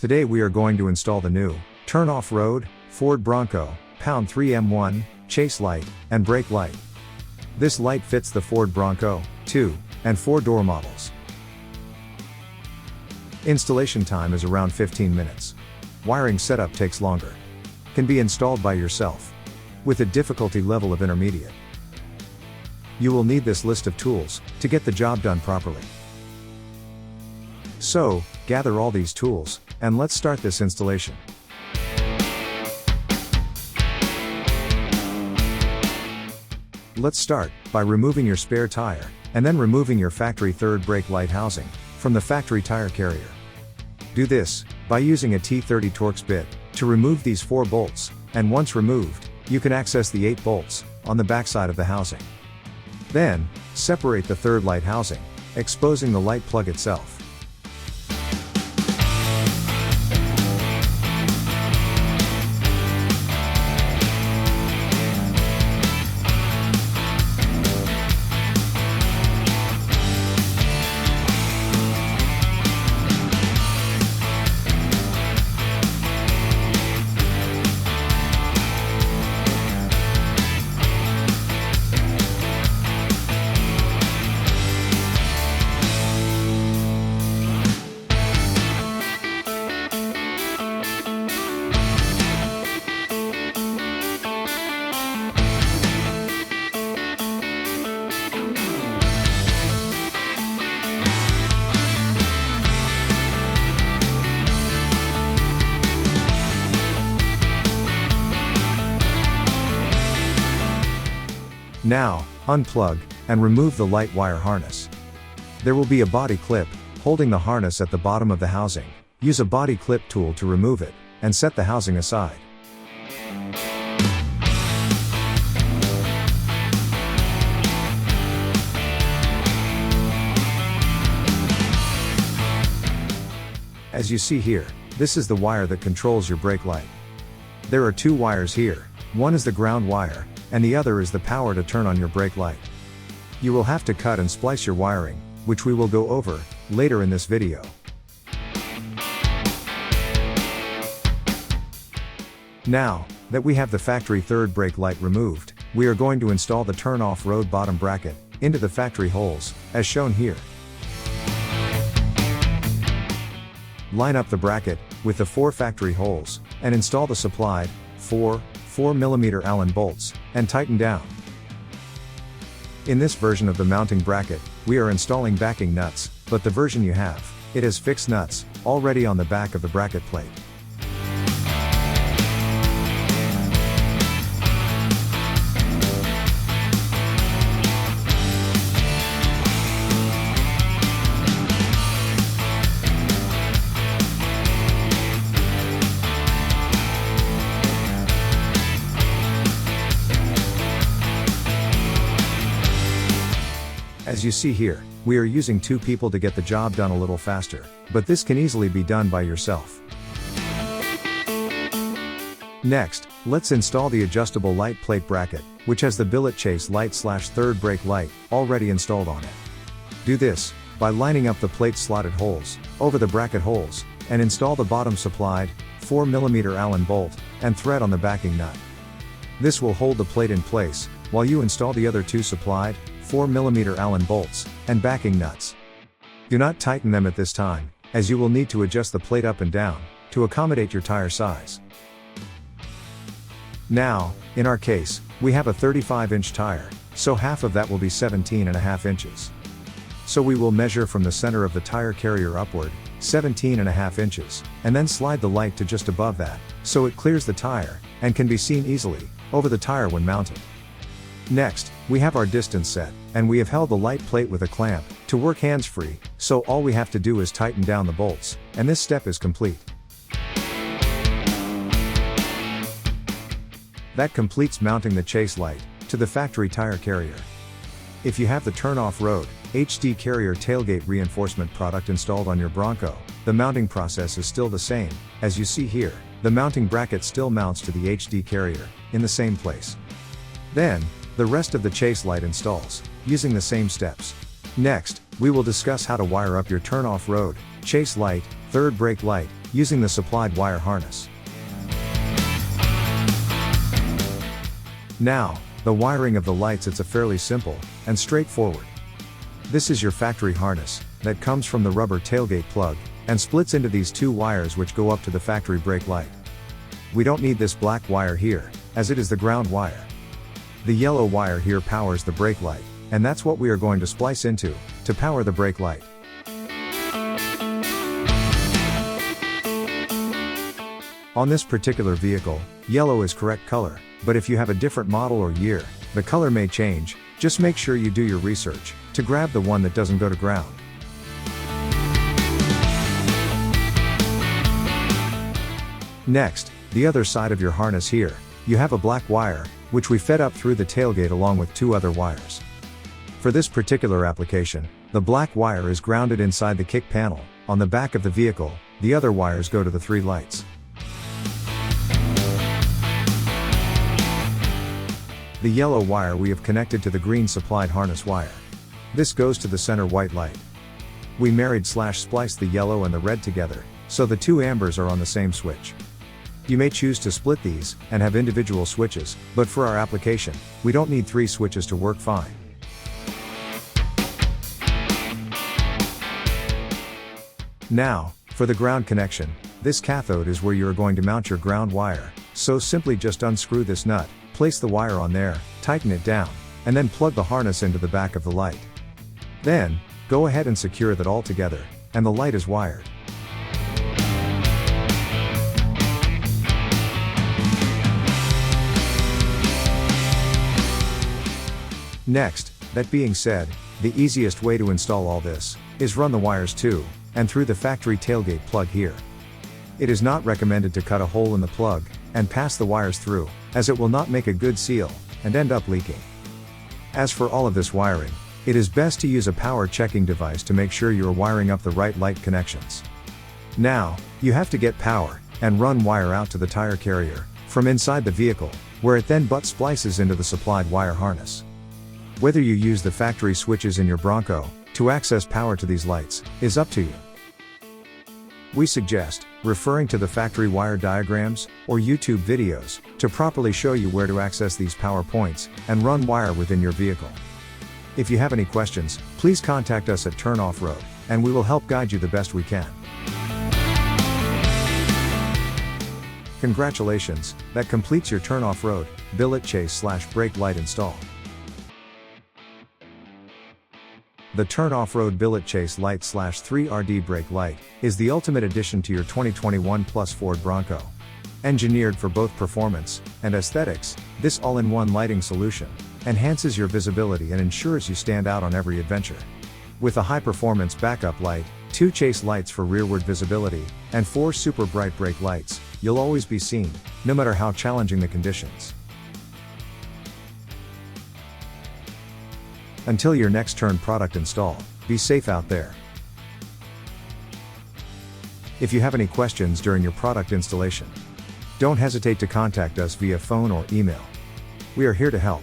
Today we are going to install the new Turn Off-Road Ford Bronco Pound 3 M1 chase light and brake light. This light fits the Ford Bronco 2 and 4 door models. Installation time is around 15 minutes. Wiring setup takes longer. Can be installed by yourself with a difficulty level of intermediate. You will need this list of tools to get the job done properly. So, gather all these tools, and let's start this installation. Let's start by removing your spare tire, and then removing your factory third brake light housing from the factory tire carrier. Do this by using a T30 Torx bit to remove these 4 bolts, and once removed, you can access the 8 bolts on the backside of the housing. Then, separate the third light housing, exposing the light plug itself. Now, unplug and remove the light wire harness. There will be a body clip holding the harness at the bottom of the housing. Use a body clip tool to remove it and set the housing aside. As you see here, this is the wire that controls your brake light. There are 2 wires here. One is the ground wire, and the other is the power to turn on your brake light. You will have to cut and splice your wiring, which we will go over later in this video. Now that we have the factory third brake light removed, we are going to install the turn off-road bottom bracket into the factory holes, as shown here. Line up the bracket with the 4 factory holes, and install the supplied 4 4mm Allen bolts, and tighten down. In this version of the mounting bracket, we are installing backing nuts, but the version you have, it has fixed nuts already on the back of the bracket plate. As you see here, we are using 2 people to get the job done a little faster, but this can easily be done by yourself. Next, let's install the adjustable light plate bracket, which has the billet chase light / third brake light already installed on it. Do this by lining up the plate slotted holes over the bracket holes, and install the bottom supplied 4mm Allen bolt and thread on the backing nut. This will hold the plate in place while you install the other 2 supplied 4mm Allen bolts and backing nuts. Do not tighten them at this time, as you will need to adjust the plate up and down to accommodate your tire size. Now, in our case, we have a 35-inch tire, so half of that will be 17.5 inches. So we will measure from the center of the tire carrier upward 17.5 inches, and then slide the light to just above that, so it clears the tire and can be seen easily over the tire when mounted. Next, we have our distance set, and we have held the light plate with a clamp to work hands-free, so all we have to do is tighten down the bolts, and this step is complete. That completes mounting the chase light to the factory tire carrier. If you have the Turn Off-Road HD carrier tailgate reinforcement product installed on your Bronco, the mounting process is still the same. As you see here, the mounting bracket still mounts to the HD carrier in the same place. Then, the rest of the chase light installs using the same steps. Next, we will discuss how to wire up your Turn Off-Road chase light, third brake light, using the supplied wire harness. Now, the wiring of the lights, it's a fairly simple and straightforward. This is your factory harness that comes from the rubber tailgate plug and splits into these two wires which go up to the factory brake light. We don't need this black wire here, as it is the ground wire. The yellow wire here powers the brake light, and that's what we are going to splice into to power the brake light. On this particular vehicle, yellow is correct color, but if you have a different model or year, the color may change. Just make sure you do your research to grab the one that doesn't go to ground. Next, the other side of your harness here, you have a black wire, which we fed up through the tailgate along with two other wires. For this particular application, the black wire is grounded inside the kick panel, on the back of the vehicle. The other wires go to the three lights. The yellow wire we have connected to the green supplied harness wire. This goes to the center white light. We married/spliced the yellow and the red together, so the two ambers are on the same switch. You may choose to split these and have individual switches, but for our application, we don't need three switches to work fine. Now, for the ground connection, this cathode is where you are going to mount your ground wire, so simply just unscrew this nut, place the wire on there, tighten it down, and then plug the harness into the back of the light. Then, go ahead and secure that all together, and the light is wired. Next, that being said, the easiest way to install all this is run the wires to and through the factory tailgate plug here. It is not recommended to cut a hole in the plug and pass the wires through, as it will not make a good seal and end up leaking. As for all of this wiring, it is best to use a power checking device to make sure you are wiring up the right light connections. Now, you have to get power and run wire out to the tire carrier from inside the vehicle, where it then butt splices into the supplied wire harness. Whether you use the factory switches in your Bronco to access power to these lights is up to you. We suggest referring to the factory wire diagrams or YouTube videos to properly show you where to access these power points and run wire within your vehicle. If you have any questions, please contact us at Turn Offroad, and we will help guide you the best we can. Congratulations, that completes your Turn Offroad billet chase/brake light install. The Turn Offroad Billet Chase Light/3RD Brake Light is the ultimate addition to your 2021 Plus Ford Bronco. Engineered for both performance and aesthetics, this all-in-one lighting solution enhances your visibility and ensures you stand out on every adventure. With a high-performance backup light, 2 chase lights for rearward visibility, and 4 super bright brake lights, you'll always be seen, no matter how challenging the conditions. Until your next Turn product install, be safe out there. If you have any questions during your product installation, don't hesitate to contact us via phone or email. We are here to help.